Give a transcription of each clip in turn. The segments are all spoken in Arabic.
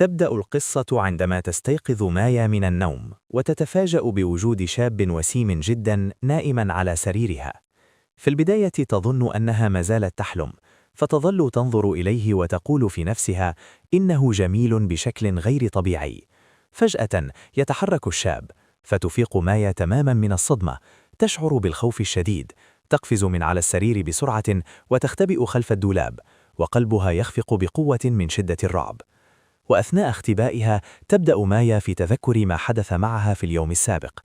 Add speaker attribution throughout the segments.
Speaker 1: تبدأ القصة عندما تستيقظ مايا من النوم وتتفاجأ بوجود شاب وسيم جدا نائما على سريرها. في البداية تظن أنها ما زالت تحلم، فتظل تنظر إليه وتقول في نفسها إنه جميل بشكل غير طبيعي. فجأة يتحرك الشاب، فتفيق مايا تماما من الصدمة، تشعر بالخوف الشديد، تقفز من على السرير بسرعة وتختبئ خلف الدولاب، وقلبها يخفق بقوة من شدة الرعب. وأثناء اختبائها تبدأ مايا في تذكر ما حدث معها في اليوم السابق.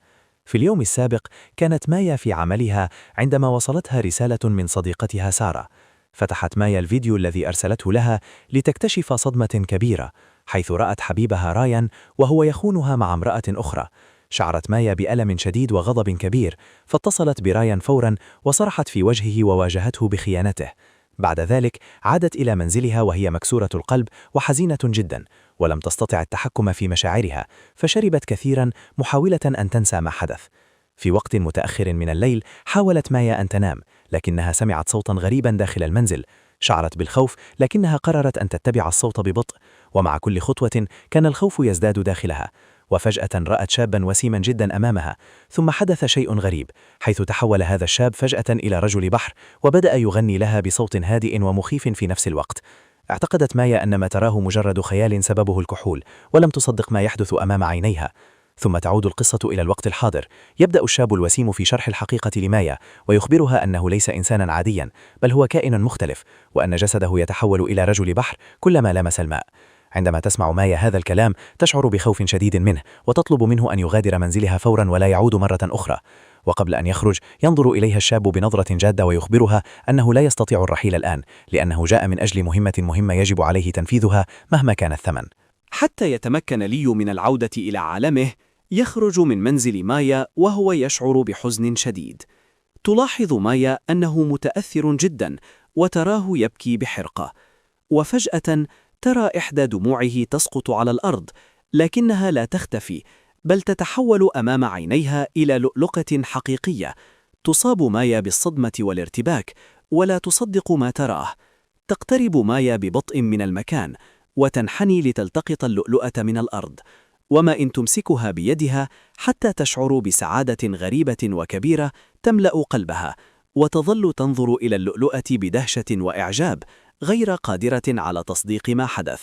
Speaker 1: في اليوم السابق كانت مايا في عملها عندما وصلتها رسالة من صديقتها سارة. فتحت مايا الفيديو الذي أرسلته لها لتكتشف صدمة كبيرة، حيث رأت حبيبها رايان وهو يخونها مع امرأة أخرى. شعرت مايا بألم شديد وغضب كبير، فاتصلت برايان فورا وصرحت في وجهه وواجهته بخيانته. بعد ذلك عادت إلى منزلها وهي مكسورة القلب وحزينة جدا، ولم تستطع التحكم في مشاعرها، فشربت كثيرا محاولة أن تنسى ما حدث. في وقت متأخر من الليل حاولت مايا أن تنام، لكنها سمعت صوتا غريبا داخل المنزل. شعرت بالخوف، لكنها قررت أن تتبع الصوت ببطء، ومع كل خطوة كان الخوف يزداد داخلها. وفجأة رأت شابا وسيما جدا أمامها، ثم حدث شيء غريب، حيث تحول هذا الشاب فجأة إلى رجل بحر، وبدأ يغني لها بصوت هادئ ومخيف في نفس الوقت. اعتقدت مايا أن ما تراه مجرد خيال سببه الكحول، ولم تصدق ما يحدث أمام عينيها. ثم تعود القصة إلى الوقت الحاضر. يبدأ الشاب الوسيم في شرح الحقيقة لمايا، ويخبرها أنه ليس إنسانا عاديا، بل هو كائن مختلف، وأن جسده يتحول إلى رجل بحر كلما لمس الماء. عندما تسمع مايا هذا الكلام تشعر بخوف شديد منه، وتطلب منه أن يغادر منزلها فورا ولا يعود مرة أخرى. وقبل أن يخرج ينظر إليها الشاب بنظرة جادة ويخبرها أنه لا يستطيع الرحيل الآن، لأنه جاء من أجل مهمة يجب عليه تنفيذها مهما كان الثمن.
Speaker 2: حتى يتمكن ليو من العودة إلى عالمه، يخرج من منزل مايا وهو يشعر بحزن شديد. تلاحظ مايا أنه متأثر جدا، وتراه يبكي بحرقة. وفجأة ترى إحدى دموعه تسقط على الأرض، لكنها لا تختفي، بل تتحول أمام عينيها إلى لؤلؤة حقيقية. تصاب مايا بالصدمة والارتباك، ولا تصدق ما تراه. تقترب مايا ببطء من المكان، وتنحني لتلتقط اللؤلؤة من الأرض، وما إن تمسكها بيدها حتى تشعر بسعادة غريبة وكبيرة تملأ قلبها، وتظل تنظر إلى اللؤلؤة بدهشة وإعجاب، غير قادرة على تصديق ما حدث.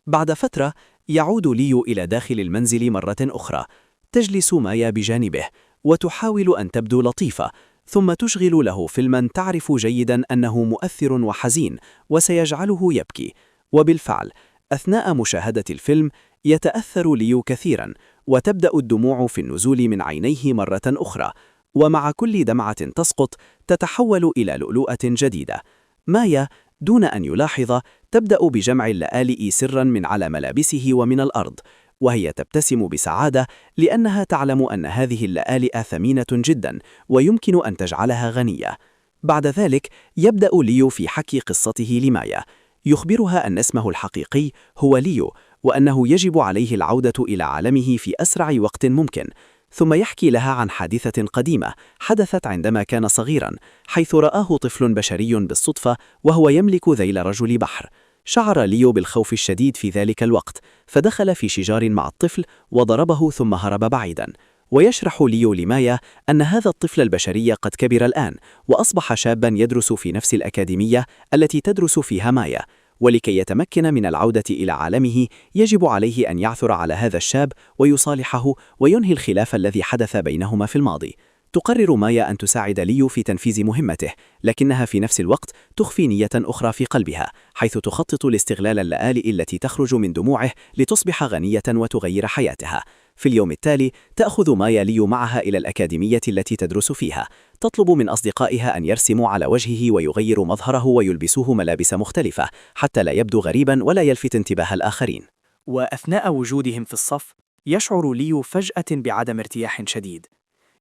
Speaker 2: بعد فترة يعود ليو إلى داخل المنزل مرة أخرى. تجلس مايا بجانبه وتحاول أن تبدو لطيفة، ثم تشغل له فيلما تعرف جيدا أنه مؤثر وحزين وسيجعله يبكي. وبالفعل أثناء مشاهدة الفيلم يتأثر ليو كثيرا، وتبدأ الدموع في النزول من عينيه مرة أخرى، ومع كل دمعة تسقط تتحول إلى لؤلؤة جديدة. مايا دون أن يلاحظ تبدأ بجمع اللآلئ سرا من على ملابسه ومن الأرض، وهي تبتسم بسعادة لأنها تعلم أن هذه اللآلئ ثمينة جدا ويمكن أن تجعلها غنية. بعد ذلك يبدأ ليو في حكي قصته لمايا. يخبرها أن اسمه الحقيقي هو ليو، وأنه يجب عليه العودة إلى عالمه في أسرع وقت ممكن. ثم يحكي لها عن حادثة قديمة حدثت عندما كان صغيرا، حيث رآه طفل بشري بالصدفة وهو يملك ذيل رجل بحر. شعر ليو بالخوف الشديد في ذلك الوقت، فدخل في شجار مع الطفل وضربه ثم هرب بعيدا. ويشرح ليو لمايا أن هذا الطفل البشري قد كبر الآن، وأصبح شابا يدرس في نفس الأكاديمية التي تدرس فيها مايا. ولكي يتمكن من العودة إلى عالمه يجب عليه أن يعثر على هذا الشاب ويصالحه وينهي الخلاف الذي حدث بينهما في الماضي. تقرر مايا أن تساعد ليو في تنفيذ مهمته، لكنها في نفس الوقت تخفي نية أخرى في قلبها، حيث تخطط لاستغلال اللآلئ التي تخرج من دموعه لتصبح غنية وتغير حياتها. في اليوم التالي تأخذ مايا ليو معها إلى الأكاديمية التي تدرس فيها. تطلب من أصدقائها أن يرسموا على وجهه ويغيروا مظهره ويلبسوه ملابس مختلفة حتى لا يبدو غريبا ولا يلفت انتباه الآخرين.
Speaker 3: وأثناء وجودهم في الصف يشعر ليو فجأة بعدم ارتياح شديد.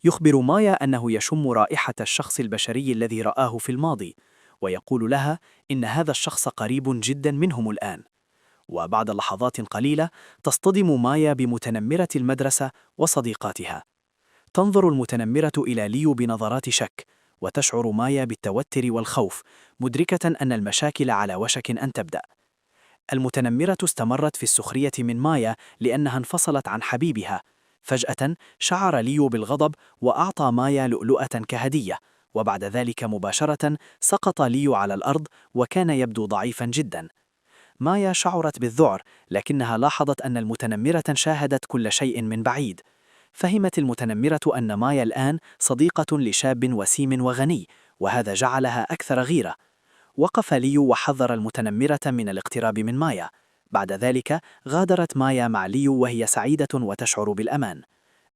Speaker 3: يخبر مايا أنه يشم رائحة الشخص البشري الذي رآه في الماضي، ويقول لها إن هذا الشخص قريب جدا منهم الآن. وبعد لحظات قليلة تصطدم مايا بمتنمرة المدرسة وصديقاتها. تنظر المتنمرة إلى ليو بنظرات شك، وتشعر مايا بالتوتر والخوف، مدركة أن المشاكل على وشك أن تبدأ. المتنمرة استمرت في السخرية من مايا لأنها انفصلت عن حبيبها. فجأة شعر ليو بالغضب وأعطى مايا لؤلؤة كهدية، وبعد ذلك مباشرة سقط ليو على الأرض وكان يبدو ضعيفا جدا. مايا شعرت بالذعر، لكنها لاحظت أن المتنمرة شاهدت كل شيء من بعيد. فهمت المتنمرة أن مايا الآن صديقة لشاب وسيم وغني، وهذا جعلها أكثر غيرة. وقف ليو وحذر المتنمرة من الاقتراب من مايا. بعد ذلك غادرت مايا مع ليو وهي سعيدة وتشعر بالأمان.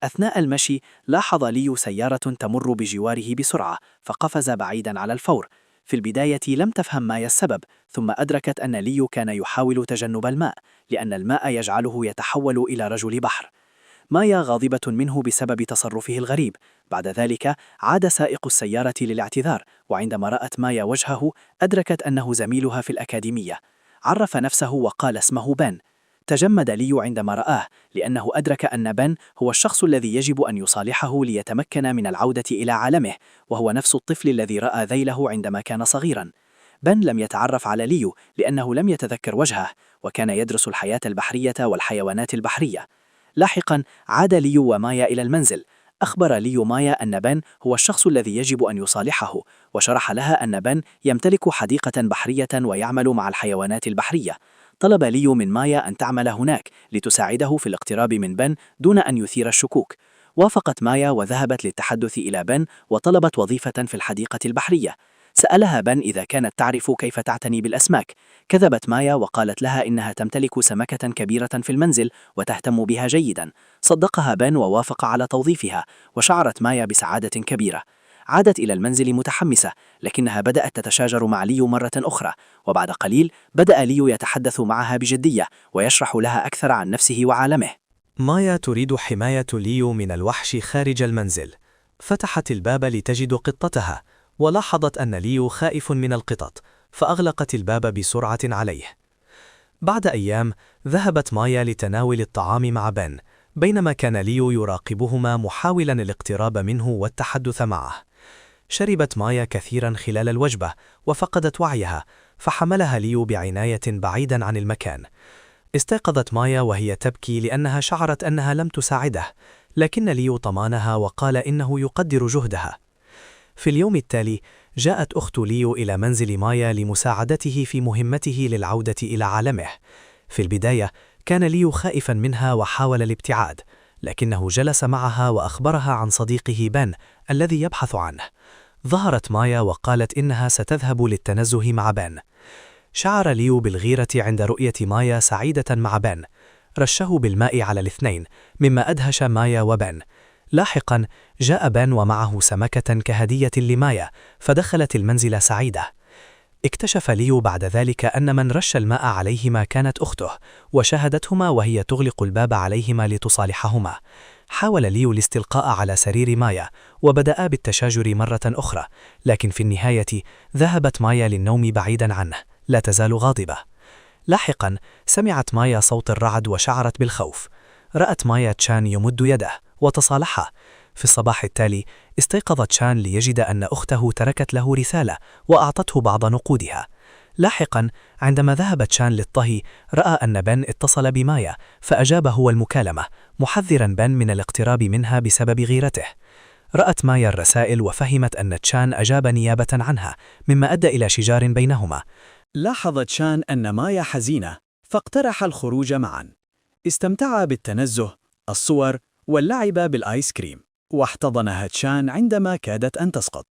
Speaker 3: أثناء المشي لاحظ ليو سيارة تمر بجواره بسرعة، فقفز بعيدا على الفور. في البداية لم تفهم مايا السبب، ثم أدركت أن ليو كان يحاول تجنب الماء، لأن الماء يجعله يتحول إلى رجل بحر. مايا غاضبة منه بسبب تصرفه الغريب. بعد ذلك عاد سائق السيارة للاعتذار، وعندما رأت مايا وجهه أدركت أنه زميلها في الأكاديمية. عرف نفسه وقال اسمه بن. تجمد ليو عندما رآه، لأنه أدرك أن بن هو الشخص الذي يجب أن يصالحه ليتمكن من العودة إلى عالمه، وهو نفس الطفل الذي رأى ذيله عندما كان صغيرا. بن لم يتعرف على ليو لأنه لم يتذكر وجهه، وكان يدرس الحياة البحرية والحيوانات البحرية. لاحقا عاد ليو ومايا إلى المنزل. أخبر ليو مايا أن بن هو الشخص الذي يجب أن يصالحه، وشرح لها أن بن يمتلك حديقة بحرية ويعمل مع الحيوانات البحرية. طلب ليو من مايا أن تعمل هناك لتساعده في الاقتراب من بن دون أن يثير الشكوك. وافقت مايا وذهبت للتحدث إلى بن وطلبت وظيفة في الحديقة البحرية. سألها بن إذا كانت تعرف كيف تعتني بالأسماك. كذبت مايا وقالت لها إنها تمتلك سمكة كبيرة في المنزل وتهتم بها جيدا. صدقها بن ووافق على توظيفها، وشعرت مايا بسعادة كبيرة. عادت إلى المنزل متحمسة، لكنها بدأت تتشاجر مع ليو مرة أخرى، وبعد قليل بدأ ليو يتحدث معها بجدية ويشرح لها أكثر عن نفسه وعالمه.
Speaker 1: مايا تريد حماية ليو من الوحش خارج المنزل. فتحت الباب لتجد قطتها، ولاحظت أن ليو خائف من القطط، فأغلقت الباب بسرعة عليه. بعد أيام ذهبت مايا لتناول الطعام مع بن، بينما كان ليو يراقبهما محاولا الاقتراب منه والتحدث معه. شربت مايا كثيرا خلال الوجبة وفقدت وعيها، فحملها ليو بعناية بعيدا عن المكان. استيقظت مايا وهي تبكي لأنها شعرت أنها لم تساعده، لكن ليو طمانها وقال إنه يقدر جهدها. في اليوم التالي جاءت أخت ليو إلى منزل مايا لمساعدته في مهمته للعودة إلى عالمه. في البداية كان ليو خائفا منها وحاول الابتعاد، لكنه جلس معها وأخبرها عن صديقه بن الذي يبحث عنه. ظهرت مايا وقالت إنها ستذهب للتنزه مع بن. شعر ليو بالغيرة عند رؤية مايا سعيدة مع بن. رشه بالماء على الاثنين، مما أدهش مايا وبن. لاحقا جاء بن ومعه سمكة كهدية لمايا، فدخلت المنزل سعيدة. اكتشف ليو بعد ذلك أن من رش الماء عليهما كانت أخته، وشاهدتهما وهي تغلق الباب عليهما لتصالحهما. حاول ليو الاستلقاء على سرير مايا، وبدأ بالتشاجر مرة أخرى، لكن في النهاية ذهبت مايا للنوم بعيدا عنه، لا تزال غاضبة. لاحقا سمعت مايا صوت الرعد وشعرت بالخوف. رأت مايا تشان يمد يده وتصالحا. في الصباح التالي استيقظ تشان ليجد أن أخته تركت له رسالة وأعطته بعض نقودها. لاحقا عندما ذهب تشان للطهي رأى أن بن اتصل بمايا، فأجاب هو المكالمة، محذرا بن من الاقتراب منها بسبب غيرته. رأت مايا الرسائل وفهمت أن تشان أجاب نيابة عنها، مما أدى إلى شجار بينهما.
Speaker 2: لاحظ تشان أن مايا حزينة، فاقترح الخروج معا. استمتع بالتنزه، الصور، واللعب بالآيس كريم، واحتضنها تشان عندما كادت أن تسقط.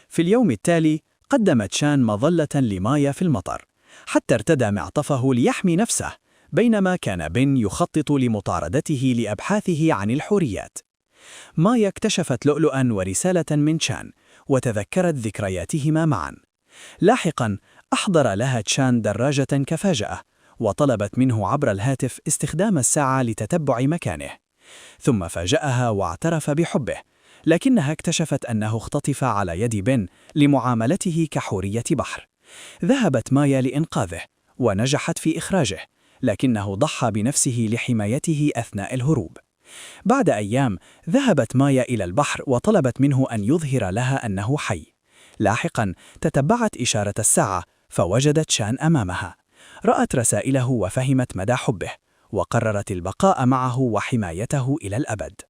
Speaker 2: في اليوم التالي قدم تشان مظلة لمايا في المطر، حتى ارتدى معطفه ليحمي نفسه، بينما كان بن يخطط لمطاردته لأبحاثه عن الحوريات. مايا اكتشفت لؤلؤا ورسالة من تشان، وتذكرت ذكرياتهما معا. لاحقا أحضر لها تشان دراجة كفاجأة، وطلبت منه عبر الهاتف استخدام الساعة لتتبع مكانه. ثم فاجأها واعترف بحبه، لكنها اكتشفت أنه اختطف على يد بن لمعاملته كحورية بحر. ذهبت مايا لإنقاذه ونجحت في إخراجه، لكنه ضحى بنفسه لحمايته أثناء الهروب. بعد أيام ذهبت مايا إلى البحر وطلبت منه أن يظهر لها أنه حي. لاحقا تتبعت إشارة الساعة فوجدت تشان أمامها.
Speaker 4: رأت رسائله وفهمت مدى حبه، وقررت البقاء معه وحمايته إلى الأبد.